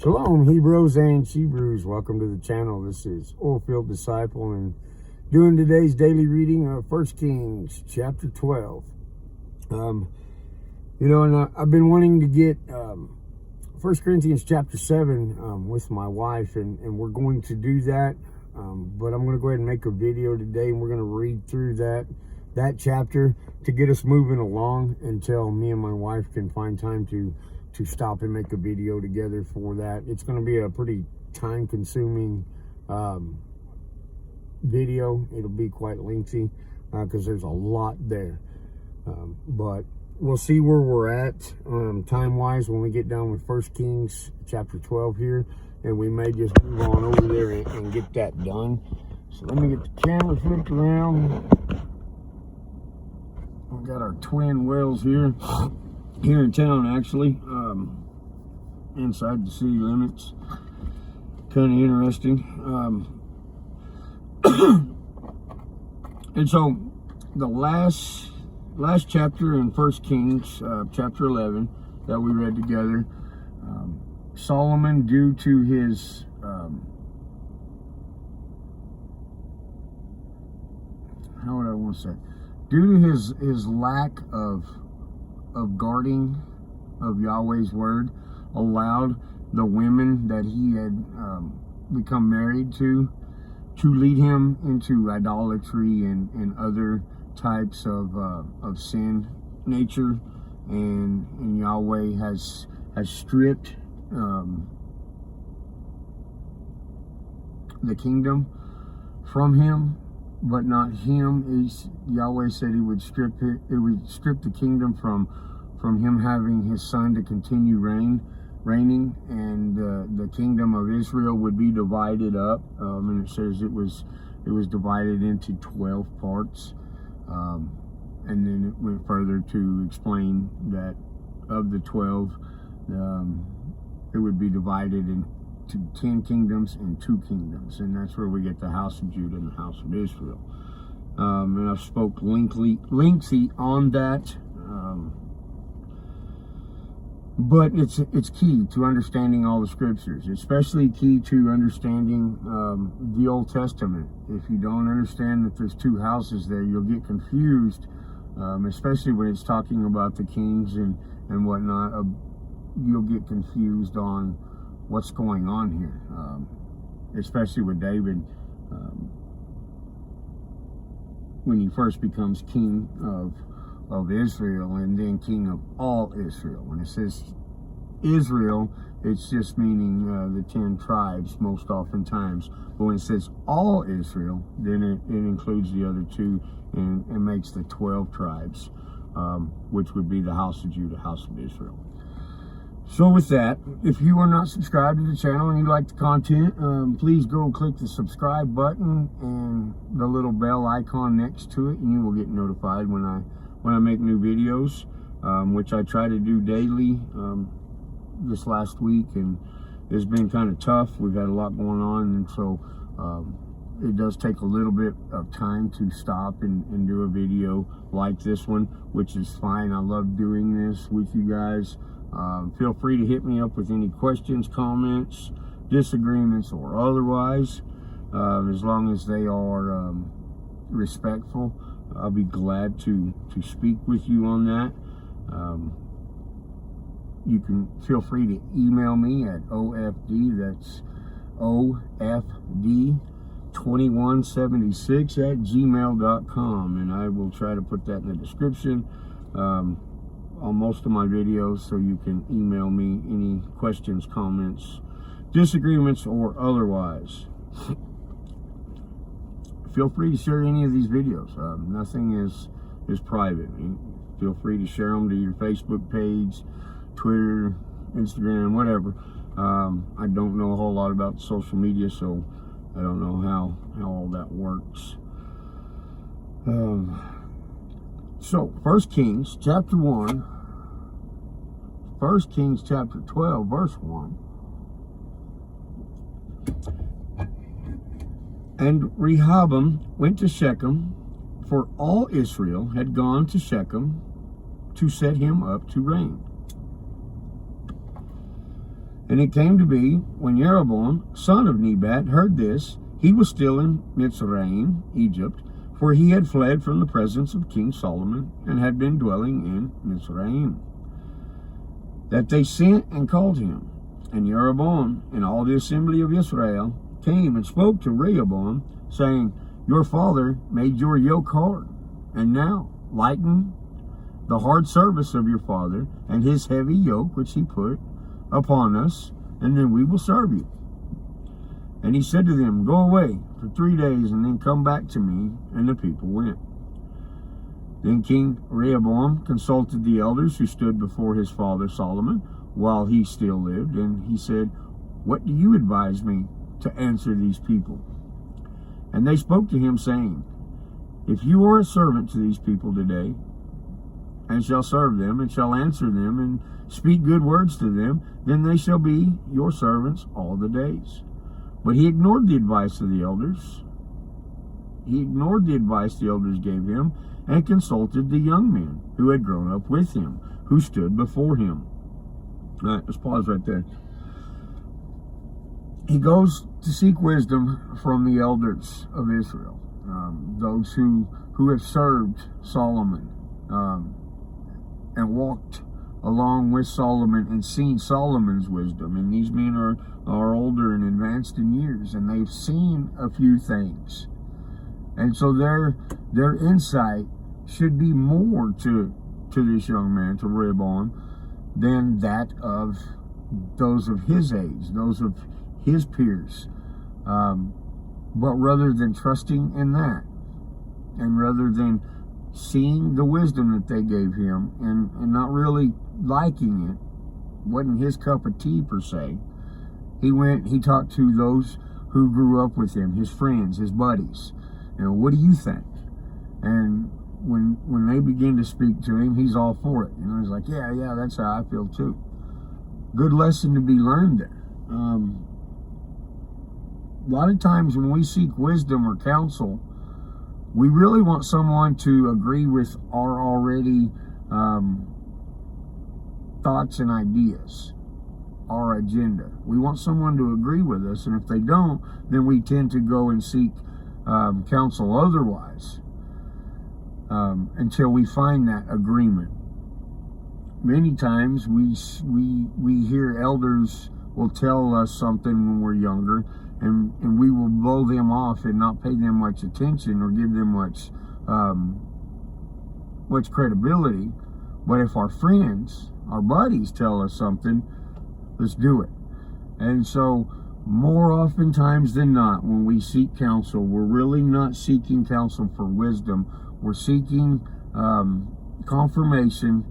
Shalom, Hebrews and Hebrews. Welcome to the channel. This is Oilfield Disciple and doing today's daily reading of 1Kings chapter 12. I've been wanting to get 1 Corinthians chapter 7 with my wife, and we're going to do that. But I'm going to go ahead and make a video today, and we're going to read through that chapter to get us moving along until me and my wife can find time to stop and make a video together for that. It's going to be a pretty time-consuming video. It'll be quite lengthy because there's a lot there. But we'll see where we're at time-wise when we get done with 1 Kings chapter 12 here, and we may just move on over there and get that done. So let me get the camera flipped around. We got our twin wells here in town, actually, inside the city limits. Kind of interesting. And so the last chapter in 1 Kings, chapter 11, that we read together, Solomon, due to his due to his lack of guarding of Yahweh's word, allowed the women that he had become married to lead him into idolatry and other types of sin nature, and Yahweh has stripped the kingdom from him, but not him. Yahweh said he would strip the kingdom from him having his son to continue reigning, and the kingdom of Israel would be divided up. And it says it was divided into 12 parts. And then it went further to explain that of the 12, it would be divided into 10 kingdoms and 2 kingdoms, and that's where we get the house of Judah and the house of Israel. And I've spoke lengthy on that, but it's key to understanding all the scriptures, especially key to understanding the Old Testament. If you don't understand that there's 2 houses there, you'll get confused, especially when it's talking about the kings and whatnot. You'll get confused on what's going on here, especially with David, when he first becomes king of Israel and then king of all Israel. When it says Israel, it's just meaning the 10 tribes most oftentimes. But when it says all Israel, then it includes the other 2 and makes the 12 tribes, which would be the house of Judah, house of Israel. So with that, if you are not subscribed to the channel and you like the content, please go click the subscribe button and the little bell icon next to it, and you will get notified when I make new videos, which I try to do daily. This last week, and it's been kind of tough. We've had a lot going on, and so it does take a little bit of time to stop and do a video like this one, which is fine. I love doing this with you guys. Feel free to hit me up with any questions, comments, disagreements, or otherwise. As long as they are respectful, I'll be glad to speak with you on that. You can feel free to email me at OFD, that's OFD2176 @gmail.com, and I will try to put that in the description on most of my videos, so you can email me any questions, comments, disagreements, or otherwise. Feel free to share any of these videos. Nothing is private. Feel free to share them to your Facebook page, Twitter, Instagram, whatever. I don't know a whole lot about social media, so I don't know how all that works. So 1 Kings chapter 1, 1 Kings chapter 12, verse 1. And Rehoboam went to Shechem, for all Israel had gone to Shechem to set him up to reign. And it came to be, when Jeroboam, son of Nebat, heard this, he was still in Mitzrayim, Egypt, for he had fled from the presence of King Solomon, and had been dwelling in Mitzrayim, that they sent and called him. And Jeroboam and all the assembly of Israel came and spoke to Rehoboam, saying, Your father made your yoke hard, and now lighten the hard service of your father, and his heavy yoke which he put upon us, and then we will serve you. And he said to them, Go away for 3 days, and then come back to me. And the people went. Then King Rehoboam consulted the elders who stood before his father Solomon while he still lived, and he said, What do you advise me to answer these people? And they spoke to him, saying, If you are a servant to these people today, and shall serve them, and shall answer them, and speak good words to them, then they shall be your servants all the days. But he ignored the advice of the elders. He ignored the advice the elders gave him, and consulted the young men who had grown up with him, who stood before him. All right, let's pause right there. He goes to seek wisdom from the elders of Israel, those who have served Solomon, and walked along with Solomon and seen Solomon's wisdom. And these men are older and advanced in years, and they've seen a few things. And so their insight should be more to this young man, to Rehoboam, than that of those of his age, those of his peers. But rather than trusting in that, and rather than seeing the wisdom that they gave him and not really liking it, wasn't his cup of tea per se, he talked to those who grew up with him, his friends, his buddies. What do you think? And when they begin to speak to him, he's all for it. He's like, yeah, that's how I feel too. Good lesson to be learned there. A lot of times when we seek wisdom or counsel, we really want someone to agree with our already thoughts and ideas, our agenda. We want someone to agree with us, and if they don't, then we tend to go and seek counsel otherwise until we find that agreement. Many times we hear elders will tell us something when we're younger, and we will blow them off and not pay them much attention or give them much credibility. But if our friends, our buddies tell us something, let's do it. And so more oftentimes than not, when we seek counsel, we're really not seeking counsel for wisdom. We're seeking confirmation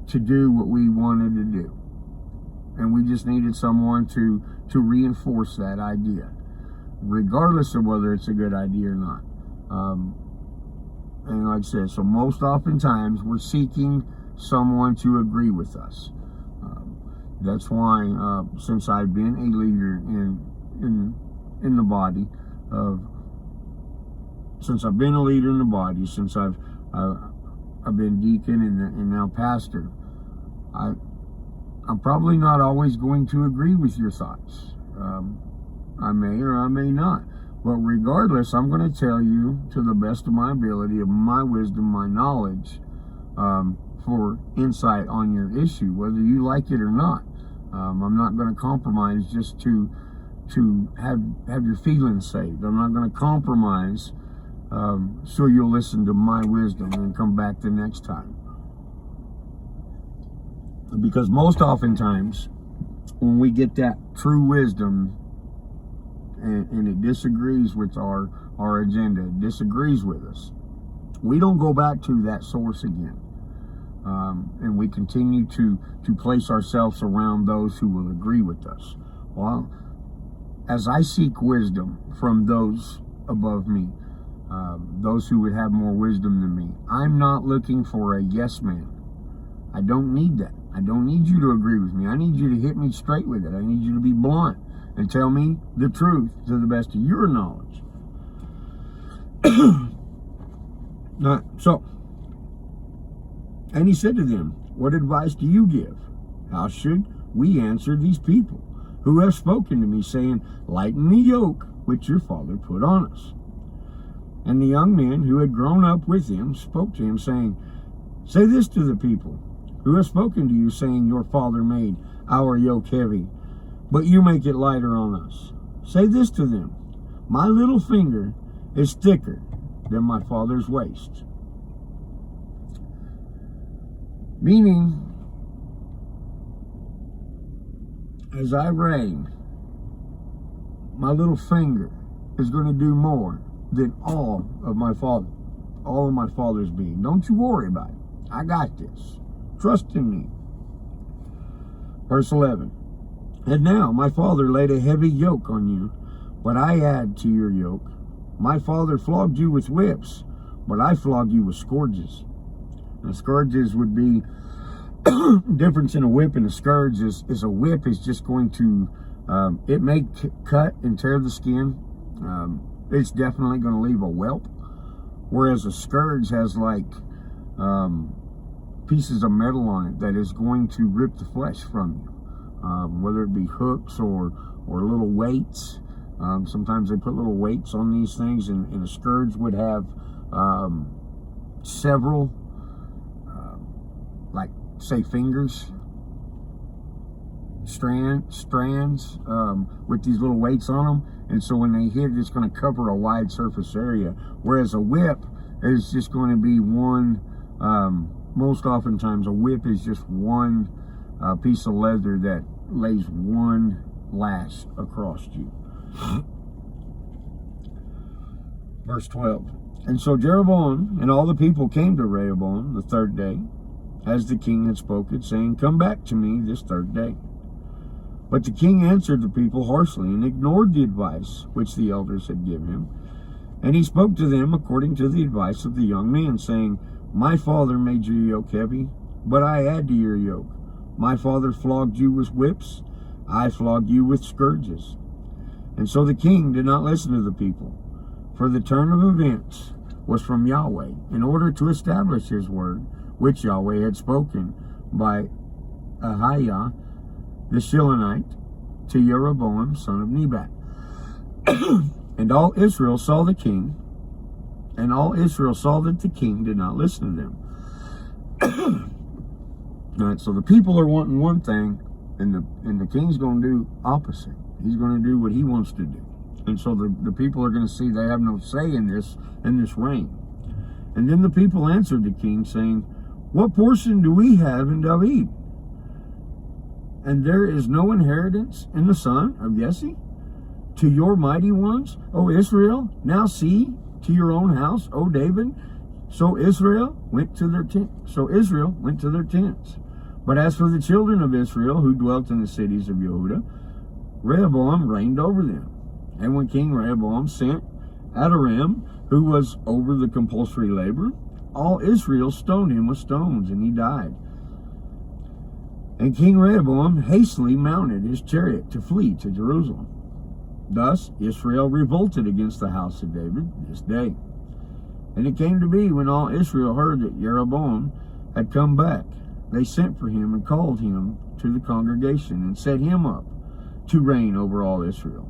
to do what we wanted to do. And we just needed someone to reinforce that idea, regardless of whether it's a good idea or not. And like I said, so most oftentimes we're seeking someone to agree with us. That's why, since I've been a leader in the body since I've been a leader in the body, since I've been deacon and now pastor, I'm probably not always going to agree with your thoughts. I may or I may not. But regardless, I'm going to tell you to the best of my ability, of my wisdom, my knowledge, for insight on your issue, whether you like it or not. I'm not going to compromise just to have your feelings saved. I'm not going to compromise so you'll listen to my wisdom and come back the next time. Because most oftentimes, when we get that true wisdom and it disagrees with our agenda, it disagrees with us, we don't go back to that source again. And we continue to place ourselves around those who will agree with us. Well, as I seek wisdom from those above me, those who would have more wisdom than me, I'm not looking for a yes man. I don't need that. I don't need you to agree with me. I need you to hit me straight with it. I need you to be blunt and tell me the truth to the best of your knowledge. And he said to them, What advice do you give? How should We answered these people who have spoken to me, saying, lighten the yoke which your father put on us. And the young men who had grown up with him spoke to him, saying, say this to the people who have spoken to you, saying, your father made our yoke heavy, but you make it lighter on us. Say this to them, my little finger is thicker than my father's waist. Meaning, as I reign, my little finger is going to do more than all of my father's being. Don't you worry about it. I got this. Trust in me. Verse 11. And now my father laid a heavy yoke on you, but I add to your yoke. My father flogged you with whips, but I flog you with scourges. Now, scourges would be difference in a whip and a scourge is a whip is just going to it may cut and tear the skin. It's definitely going to leave a whelp, whereas a scourge has like pieces of metal on it that is going to rip the flesh from you, whether it be hooks or little weights. Sometimes they put little weights on these things, and a scourge would have several like say fingers, strands with these little weights on them, and so when they hit, it's going to cover a wide surface area, whereas a whip is just going to be one. Most oftentimes a whip is just one piece of leather that lays one lash across you. Verse 12. And so Jeroboam and all the people came to Rehoboam the third day, as the king had spoken, saying, come back to me this third day. But the king answered the people harshly, and ignored the advice which the elders had given him. And he spoke to them according to the advice of the young men, saying, my father made your yoke heavy, but I add to your yoke. My father flogged you with whips, I flogged you with scourges. And so the king did not listen to the people, for the turn of events was from Yahweh, in order to establish his word, which Yahweh had spoken by Ahiah the Shilonite to Jeroboam son of Nebat. And all Israel saw the king, and all Israel saw that the king did not listen to them. All right, so the people are wanting one thing, and the king's going to do opposite. He's going to do what he wants to do. And so the people are going to see they have no say in this reign. And then the people answered the king, saying, what portion do we have in David? And there is no inheritance in the son of Jesse? To your mighty ones, O Israel, now see to your own house, O David. So Israel went to their tents. But as for the children of Israel who dwelt in the cities of Yehudah, Rehoboam reigned over them. And when King Rehoboam sent Adoram, who was over the compulsory labor, all Israel stoned him with stones, and he died. And King Rehoboam hastily mounted his chariot to flee to Jerusalem. Thus Israel revolted against the house of David this day. And it came to be, when all Israel heard that Jeroboam had come back, they sent for him and called him to the congregation and set him up to reign over all Israel.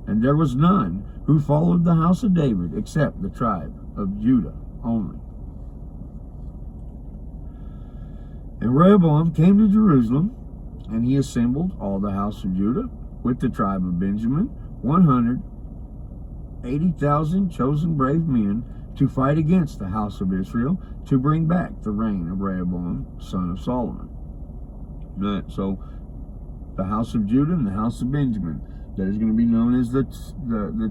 And there was none who followed the house of David except the tribe of Judah only. And Rehoboam came to Jerusalem, and he assembled all the house of Judah with the tribe of Benjamin, 180,000 chosen brave men, to fight against the house of Israel, to bring back the reign of Rehoboam, son of Solomon. So the house of Judah and the house of Benjamin, that is going to be known as the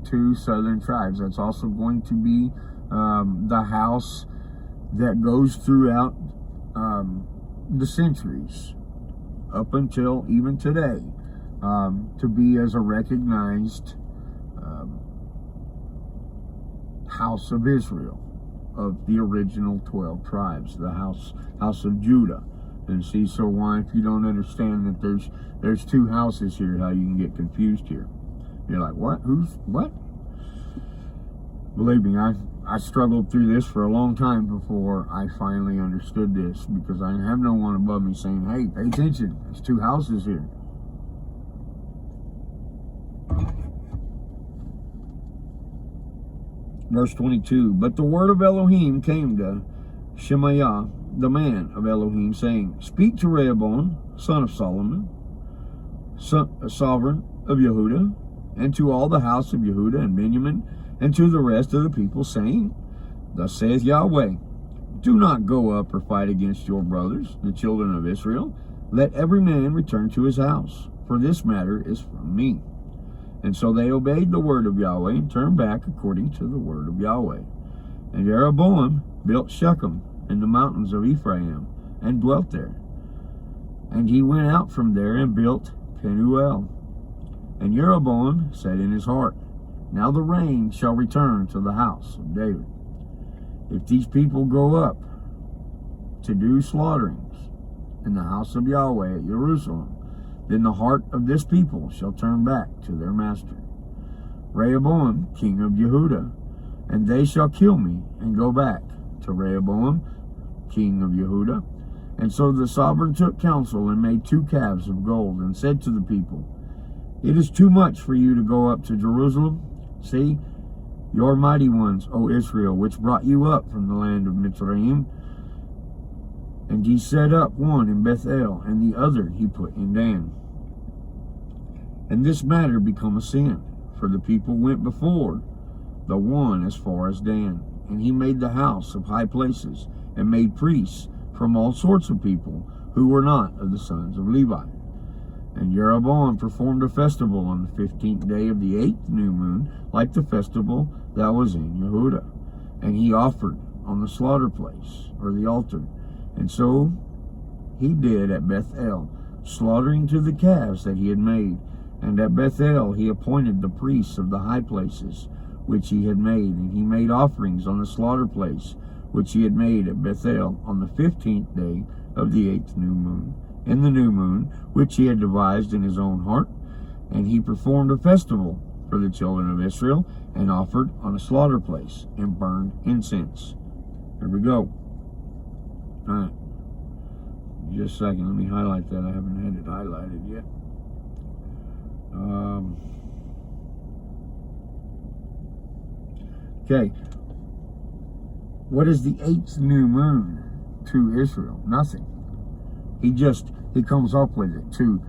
two southern tribes. That's also going to be the house that goes throughout the centuries up until even today, to be as a recognized house of Israel, of the original 12 tribes, the house of Judah. And see, so why, if you don't understand that there's two houses here, how you can get confused here. You're like, what? Who's what? Believe me, I struggled through this for a long time before I finally understood this, because I have no one above me saying, hey, pay attention, there's two houses here. Verse 22, but the word of Elohim came to Shemaiah, the man of Elohim, saying, speak to Rehoboam, son of Solomon, sovereign of Yehuda, and to all the house of Yehuda and Benjamin, and to the rest of the people, saying, thus saith Yahweh, do not go up or fight against your brothers, the children of Israel. Let every man return to his house, for this matter is from me. And so they obeyed the word of Yahweh, and turned back according to the word of Yahweh. And Jeroboam built Shechem in the mountains of Ephraim, and dwelt there. And he went out from there and built Penuel. And Jeroboam said in his heart, now the rain shall return to the house of David. If these people go up to do slaughterings in the house of Yahweh at Jerusalem, then the heart of this people shall turn back to their master, Rehoboam, king of Yehuda, and they shall kill me and go back to Rehoboam, king of Yehuda. And so the sovereign took counsel and made 2 calves of gold, and said to the people, it is too much for you to go up to Jerusalem. See, your mighty ones, O Israel, which brought you up from the land of Mitzrayim. And he set up one in Bethel, and the other he put in Dan. And this matter become a sin, for the people went before the one as far as Dan. And he made the house of high places, and made priests from all sorts of people, who were not of the sons of Levi. And Jeroboam performed a festival on the 15th day of the 8th new moon, like the festival that was in Yehuda. And he offered on the slaughter place, or the altar. And so he did at Bethel, slaughtering to the calves that he had made. And at Bethel he appointed the priests of the high places, which he had made. And he made offerings on the slaughter place, which he had made at Bethel, on the 15th day of the 8th new moon, in the new moon, which he had devised in his own heart. And he performed a festival for the children of Israel, and offered on a slaughter place, and burned incense. There we go. Alright. Just a second, let me highlight that. I haven't had it highlighted yet. Okay. What is the 8th new moon to Israel? Nothing. He comes up with it to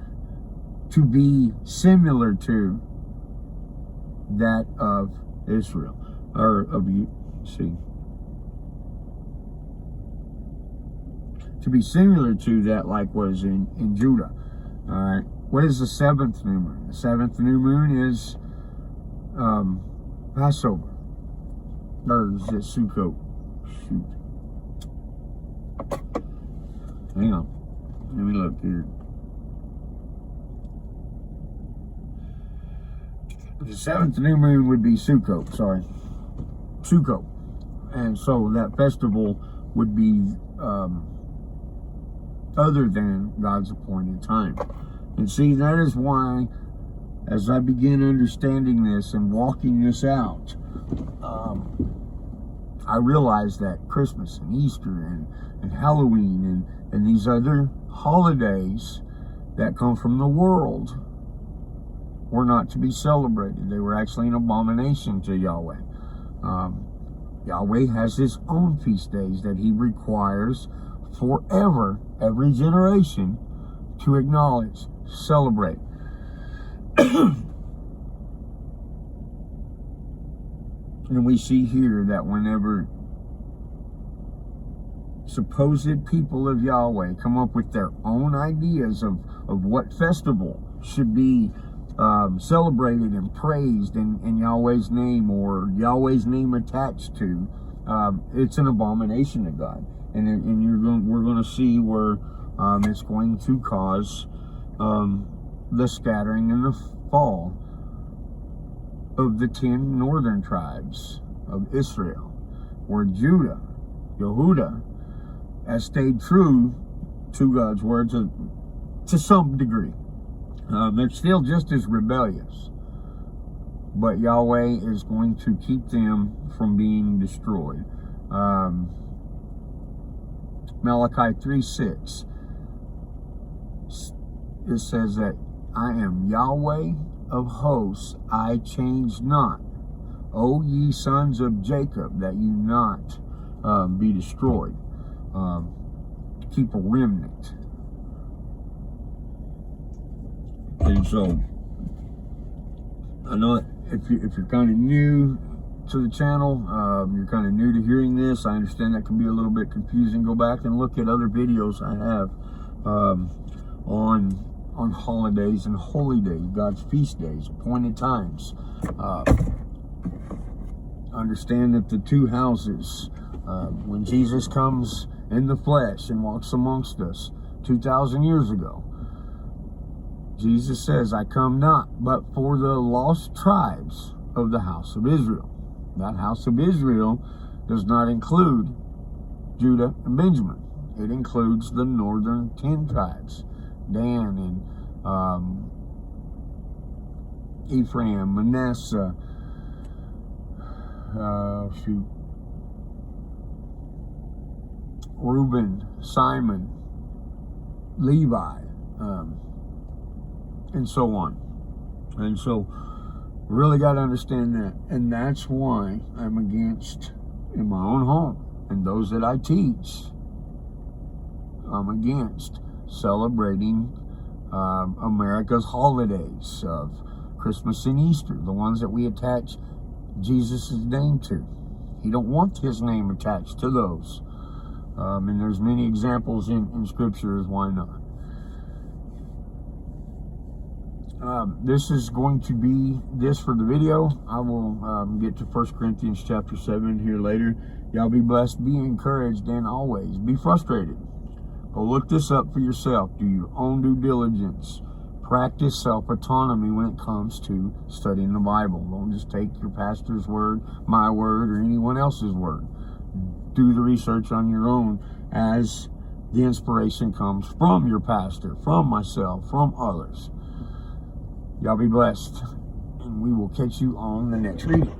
be similar to that of Israel, or of to be similar to that, like was in Judah. All right. What is the 7th new moon? The 7th new moon is Passover, or is it Sukkot? Shoot. Hang on. Let me look here. The 7th new moon would be Sukkot, sorry. Sukkot. And so that festival would be other than God's appointed time. And see, that is why, as I begin understanding this and walking this out, I realized that Christmas and Easter and Halloween and these other holidays that come from the world were not to be celebrated. They were actually an abomination to Yahweh. Yahweh has his own feast days that he requires forever, every generation, to acknowledge, celebrate. And we see here that whenever supposed people of Yahweh come up with their own ideas of what festival should be celebrated and praised in Yahweh's name, or Yahweh's name attached to, it's an abomination to God. And we're going to see where it's going to cause the scattering and the fall of the 10 northern tribes of Israel, where Judah, Yehuda, has stayed true to God's word to some degree. They're still just as rebellious, but Yahweh is going to keep them from being destroyed. Malachi 3:6, it says that I am Yahweh of hosts, I change not. O ye sons of Jacob, that you not be destroyed. Keep a remnant. And so, I know if you're kind of new to the channel, you're kind of new to hearing this, I understand that can be a little bit confusing. Go back and look at other videos I have on holidays and holy days, God's feast days, appointed times. Understand that the two houses, when Jesus comes in the flesh and walks amongst us 2,000 years ago, Jesus says, I come not but for the lost tribes of the house of Israel. That house of Israel does not include Judah and Benjamin. It includes the northern 10 tribes, Dan and Ephraim, Manasseh, Reuben, Simon, Levi, and so on. And so, really got to understand that. And that's why I'm against, in my own home, and those that I teach, I'm against celebrating America's holidays of Christmas and Easter, the ones that we attach Jesus' name to. He don't want his name attached to those. And there's many examples in scriptures why not. This is going to be this for the video. I will get to 1 Corinthians chapter 7 here later. Y'all be blessed, be encouraged, and always be frustrated. Go look this up for yourself. Do your own due diligence. Practice self-autonomy when it comes to studying the Bible. Don't just take your pastor's word, my word, or anyone else's word. Do the research on your own as the inspiration comes from your pastor, from myself, from others. Y'all be blessed, and we will catch you on the next reading.